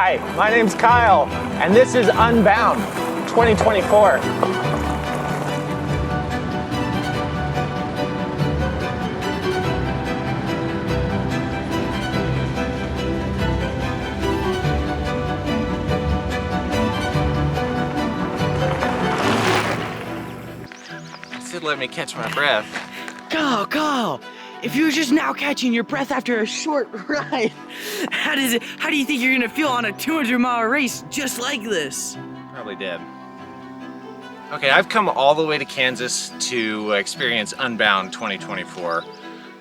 Hi, my name's Kyle, and this is Unbound 2024. Let me catch my breath. Kyle, if you're just now catching your breath after a short ride, how do you think you're gonna feel on a 200-mile race just like this? Probably dead. Okay, I've come all the way to Kansas to experience Unbound 2024.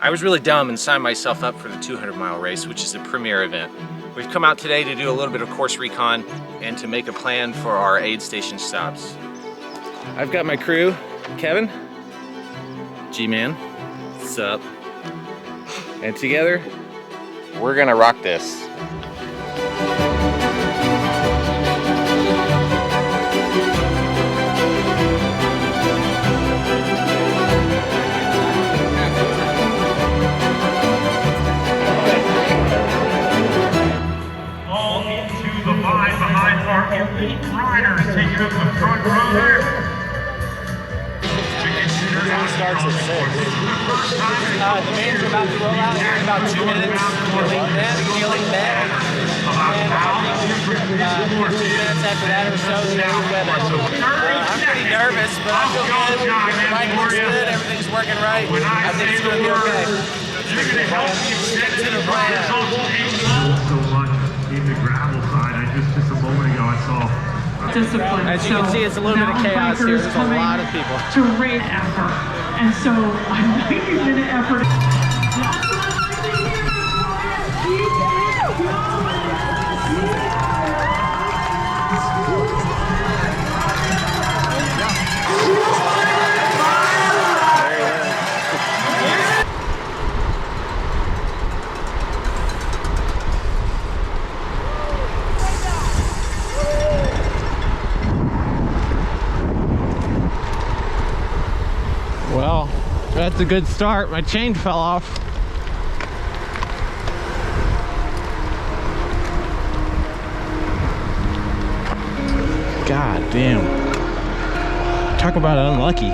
I was really dumb and signed myself up for the 200-mile race, which is the premier event. We've come out today to do a little bit of course recon and to make a plan for our aid station stops. I've got my crew, Kevin, G-Man, sup, and together, we're gonna rock this. All into the line behind our elite riders, taking up the front row there. Starts at 6. The mains are about to roll out here in about 2 minutes. Feeling bad. And I think 15 minutes after that or so, the weather. I'm pretty nervous, but I feel good. The bike looks good. Everything's working right. I think it's going to be okay. Stick to the plan. So much in the gravel side. Just a moment ago, I saw. Discipline. As you can see, it's a little bit of chaos here. There's a lot of people. To raise effort. And so a 90-minute effort. Well, that's a good start. My chain fell off. God damn. Talk about unlucky.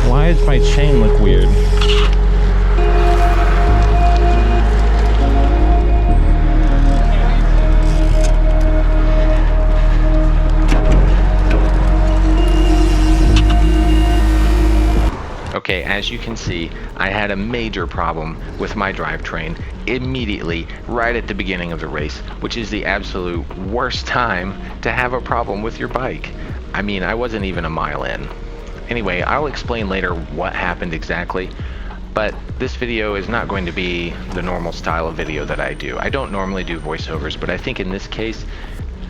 Why does my chain look weird? Okay, as you can see, I had a major problem with my drivetrain immediately, right at the beginning of the race, which is the absolute worst time to have a problem with your bike. I mean, I wasn't even a mile in. Anyway, I'll explain later what happened exactly, but this video is not going to be the normal style of video that I do. I don't normally do voiceovers, but I think in this case,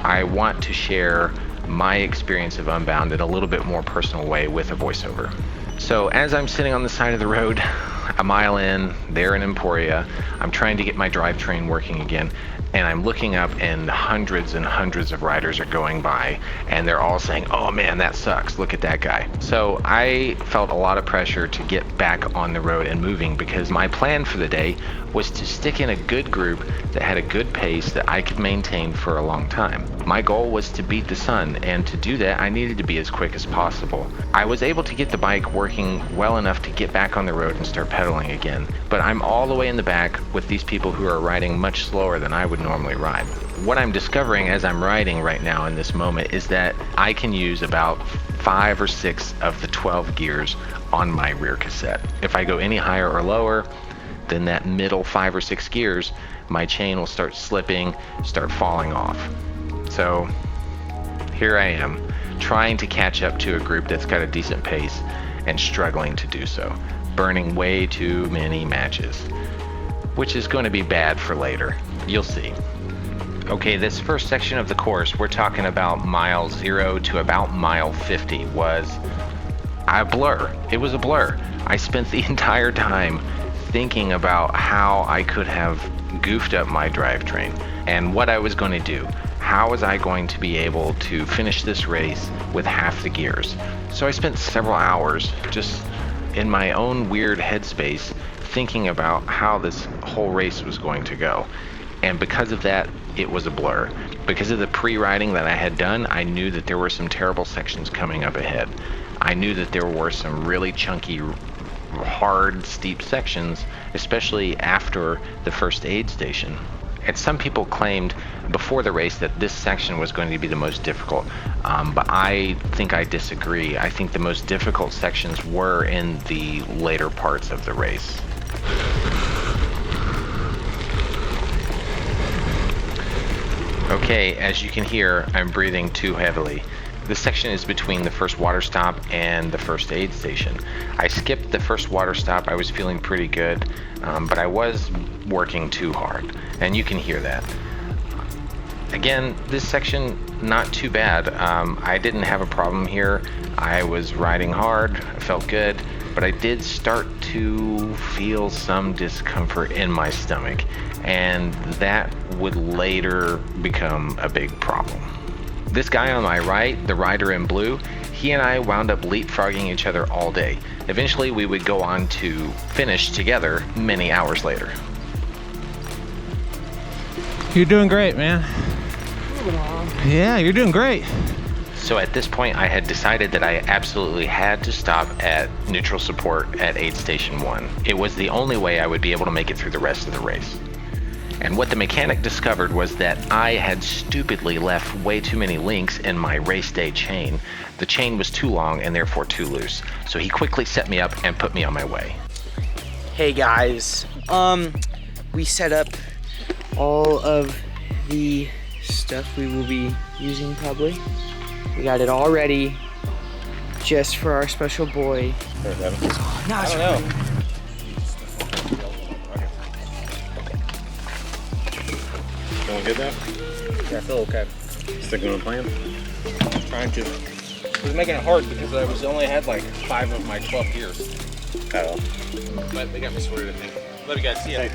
I want to share my experience of Unbound in a little bit more personal way with a voiceover. So as I'm sitting on the side of the road, a mile in, there in Emporia, I'm trying to get my drivetrain working again, and I'm looking up and hundreds and hundreds of riders are going by, and they're all saying, oh man, that sucks, look at that guy. So I felt a lot of pressure to get back on the road and moving, because my plan for the day was to stick in a good group that had a good pace that I could maintain for a long time. My goal was to beat the sun, and to do that I needed to be as quick as possible. I was able to get the bike working well enough to get back on the road and start pedaling again, but I'm all the way in the back with these people who are riding much slower than I would normally ride. What I'm discovering as I'm riding right now in this moment is that I can use about 5 or 6 of the 12 gears on my rear cassette. If I go any higher or lower, then that middle 5 or 6 gears, my chain will start slipping, start falling off. So here I am, trying to catch up to a group that's got a decent pace and struggling to do so, burning way too many matches, which is going to be bad for later. You'll see. Okay, this first section of the course, we're talking about mile 0 to about mile 50, was a blur. It was a blur. I spent the entire time thinking about how I could have goofed up my drivetrain and what I was going to do, how was I going to be able to finish this race with half the gears? So I spent several hours just in my own weird headspace thinking about how this whole race was going to go. And because of that, it was a blur. Because of the pre-riding that I had done, I knew that there were some terrible sections coming up ahead. I knew that there were some really chunky, hard, steep sections, especially after the first aid station. And some people claimed before the race that this section was going to be the most difficult, but I think I disagree. I think the most difficult sections were in the later parts of the race. Okay, as you can hear, I'm breathing too heavily. This section is between the first water stop and the first aid station. I skipped the first water stop. I was feeling pretty good, but I was working too hard, and you can hear that. Again, this section, not too bad. I didn't have a problem here. I was riding hard, I felt good, but I did start to feel some discomfort in my stomach, and that would later become a big problem. This guy on my right, the rider in blue, he and I wound up leapfrogging each other all day. Eventually, we would go on to finish together many hours later. You're doing great, man. Yeah, you're doing great. So at this point, I had decided that I absolutely had to stop at neutral support at aid station 1. It was the only way I would be able to make it through the rest of the race. And what the mechanic discovered was that I had stupidly left way too many links in my race day chain. The chain was too long and therefore too loose. So he quickly set me up and put me on my way. Hey guys, we set up all of the stuff we will be using probably. We got it all ready just for our special boy. I don't know. Feeling good now? Yeah, I feel okay. Sticking with the plan? Trying to. It was making it hard because I only had like 5 of my 12 gears. Oh. But they got me sorted, I think. Love you guys. See ya.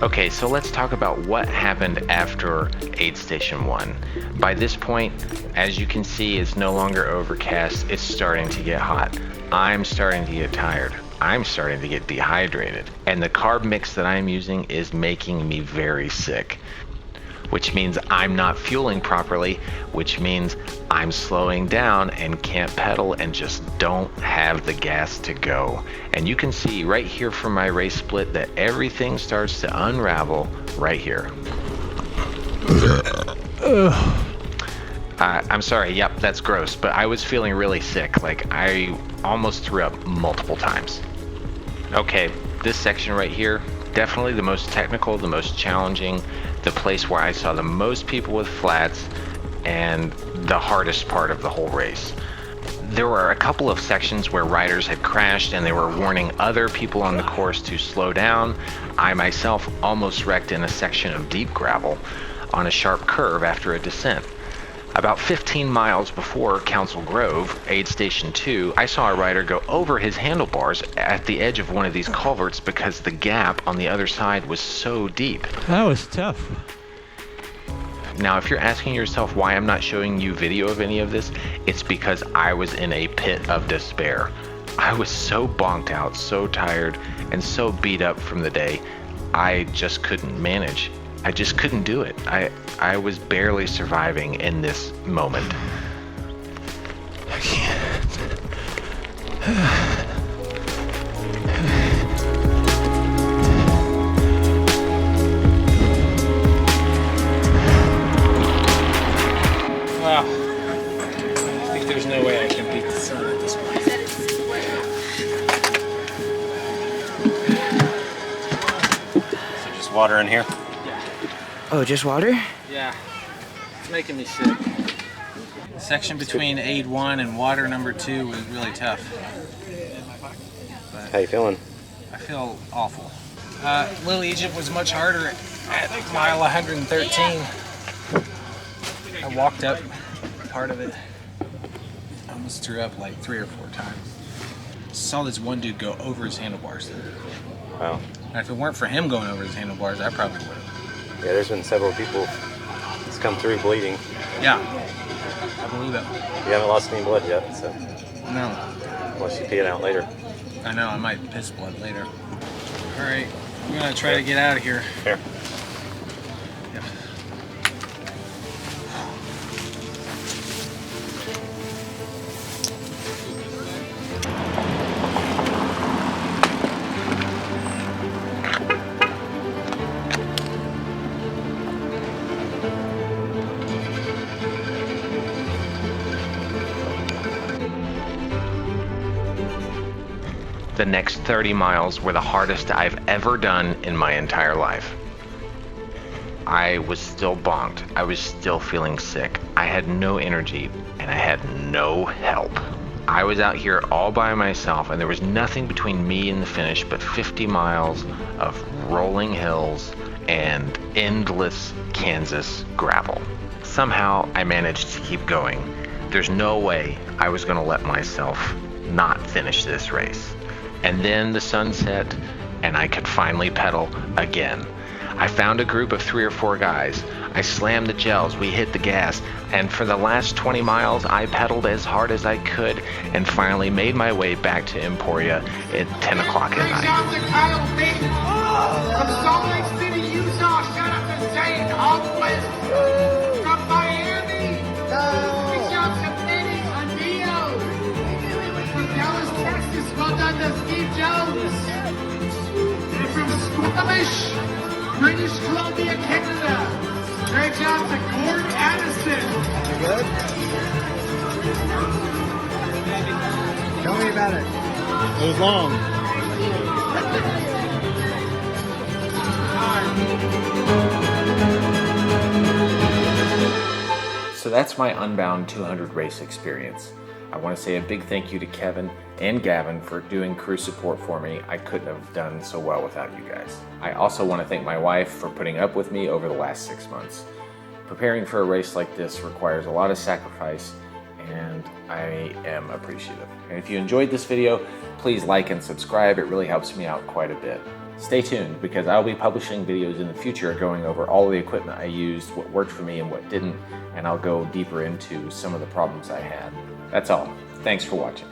Okay, so let's talk about what happened after aid station 1. By this point, as you can see, it's no longer overcast. It's starting to get hot. I'm starting to get tired. I'm starting to get dehydrated. And the carb mix that I'm using is making me very sick, which means I'm not fueling properly, which means I'm slowing down and can't pedal and just don't have the gas to go. And you can see right here from my race split that everything starts to unravel right here. I'm sorry, yep, that's gross, but I was feeling really sick. Like I almost threw up multiple times. Okay, this section right here, definitely the most technical, the most challenging, the place where I saw the most people with flats, and the hardest part of the whole race. There were a couple of sections where riders had crashed and they were warning other people on the course to slow down. I myself almost wrecked in a section of deep gravel on a sharp curve after a descent. About 15 miles before Council Grove, aid station 2, I saw a rider go over his handlebars at the edge of one of these culverts because the gap on the other side was so deep. That was tough. Now, if you're asking yourself why I'm not showing you video of any of this, it's because I was in a pit of despair. I was so bonked out, so tired, and so beat up from the day, I just couldn't manage. I just couldn't do it. I was barely surviving in this moment. I can't. Wow. I think there's no way I can beat the sun at this point. So just water in here? Oh, just water? Yeah, it's making me sick. The section between aid 1 and water number 2 was really tough. How you feeling? I feel awful. Little Egypt was much harder at mile 113. I walked up part of it. I almost threw up like 3 or 4 times. Saw this one dude go over his handlebars. Wow. And if it weren't for him going over his handlebars, I probably would have. Yeah, there's been several people come through bleeding. Yeah, I believe it. You haven't lost any blood yet, so No, unless you pee it out later. I know, I might piss blood later. All right, we're gonna try to get out of here. Here. Yep. The next 30 miles were the hardest I've ever done in my entire life. I was still bonked. I was still feeling sick. I had no energy and I had no help. I was out here all by myself and there was nothing between me and the finish but 50 miles of rolling hills and endless Kansas gravel. Somehow I managed to keep going. There's no way I was going to let myself not finish this race. And then the sun set and I could finally pedal again. I found a group of 3 or 4 guys. I slammed the gels, we hit the gas, and for the last 20 miles I pedaled as hard as I could and finally made my way back to Emporia at 10 o'clock at night. Shout out to Kyle Bates from Salt Lake City, Utah. Shout out to Zane Alquist from Miami. Big shout out to Benny Andillo from Dallas, Texas. Well done to Steve Jones. And from Squamish, British Columbia, Canada. Great job to Gordon Addison. Good. Tell me about it. It was long. So that's my Unbound 200 race experience. I want to say a big thank you to Kevin and Gavin for doing crew support for me. I couldn't have done so well without you guys. I also want to thank my wife for putting up with me over the last 6 months. Preparing for a race like this requires a lot of sacrifice, and I am appreciative. And if you enjoyed this video, please like and subscribe. It really helps me out quite a bit. Stay tuned because I'll be publishing videos in the future going over all the equipment I used, what worked for me and what didn't, and I'll go deeper into some of the problems I had. That's all. Thanks for watching.